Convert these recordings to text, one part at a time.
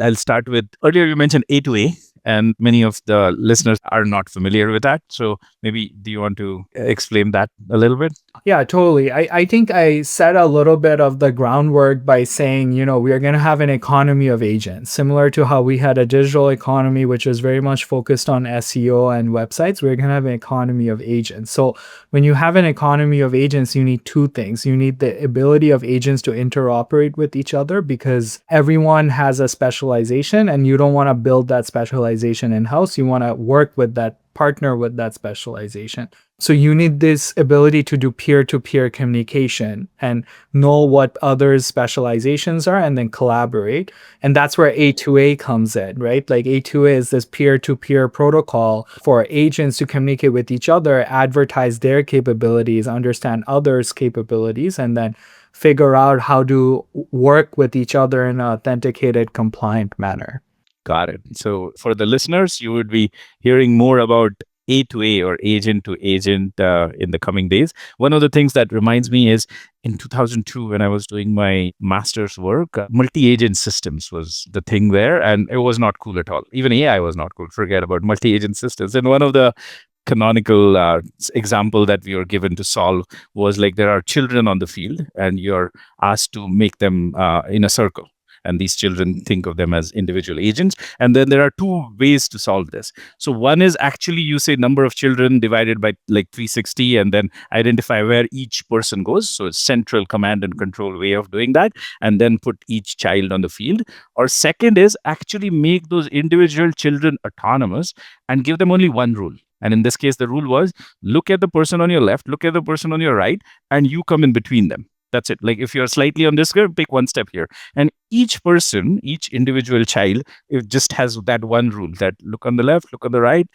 I'll start with, earlier you mentioned A2A, and many of the listeners are not familiar with that. So maybe do you want to explain that a little bit? Yeah, totally. I think I set a little bit of the groundwork by saying, we are going to have an economy of agents, similar to how we had a digital economy, which was very much focused on SEO and websites. We're going to have an economy of agents. So when you have an economy of agents, you need two things. You need the ability of agents to interoperate with each other, because everyone has a specialization and you don't want to build that specialization in-house. You want to work with that partner with that specialization. So you need this ability to do peer-to-peer communication and know what others' specializations are and then collaborate. And that's where A2A comes in, right? Like A2A is this peer-to-peer protocol for agents to communicate with each other, advertise their capabilities, understand others' capabilities, and then figure out how to work with each other in an authenticated, compliant manner. Got it. So for the listeners, you would be hearing more about A2A or agent to agent in the coming days. One of the things that reminds me is in 2002, when I was doing my master's work, multi-agent systems was the thing there, and it was not cool at all. Even AI was not cool. Forget about multi-agent systems. And one of the canonical example that we were given to solve was like there are children on the field, and you're asked to make them in a circle. And these children think of them as individual agents. And then there are two ways to solve this. So one is actually you say number of children divided by like 360 and then identify where each person goes. So it's central command and control way of doing that. And then put each child on the field. Or second is actually make those individual children autonomous and give them only one rule. And in this case, the rule was look at the person on your left, look at the person on your right, and you come in between them. That's it. Like if you're slightly on this curve, pick one step here. And each person, each individual child, it just has that one rule that look on the left, look on the right,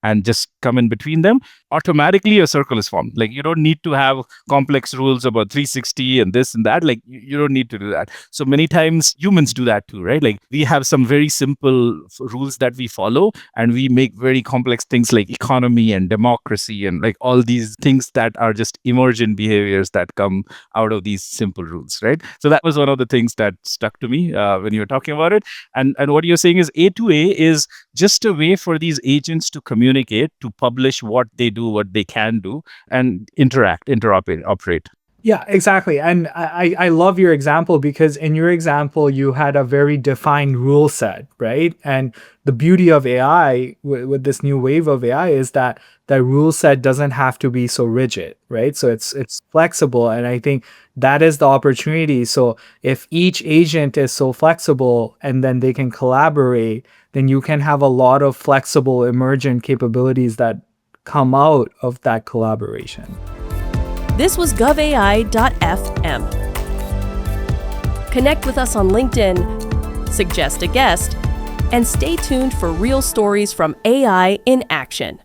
and just come in between them. Automatically a circle is formed. Like you don't need to have complex rules about 360 and this and that. Like you don't need to do that. So many times humans do that too, right? Like we have some very simple rules that we follow, and we make very complex things like economy and democracy and like all these things that are just emergent behaviors that come out of these simple rules, right? So that was one of the things that stuck to me when you were talking about it. And what you're saying is A2A is just a way for these agents to communicate, to publish what they do, what they can do, and interoperate. Yeah, exactly. And I love your example, because in your example, you had a very defined rule set, right? And the beauty of AI with this new wave of AI is that the rule set doesn't have to be so rigid, right? So it's flexible. And I think that is the opportunity. So if each agent is so flexible and then they can collaborate, then you can have a lot of flexible emergent capabilities that come out of that collaboration. This was GovAI.fm. Connect with us on LinkedIn, suggest a guest, and stay tuned for real stories from AI in action.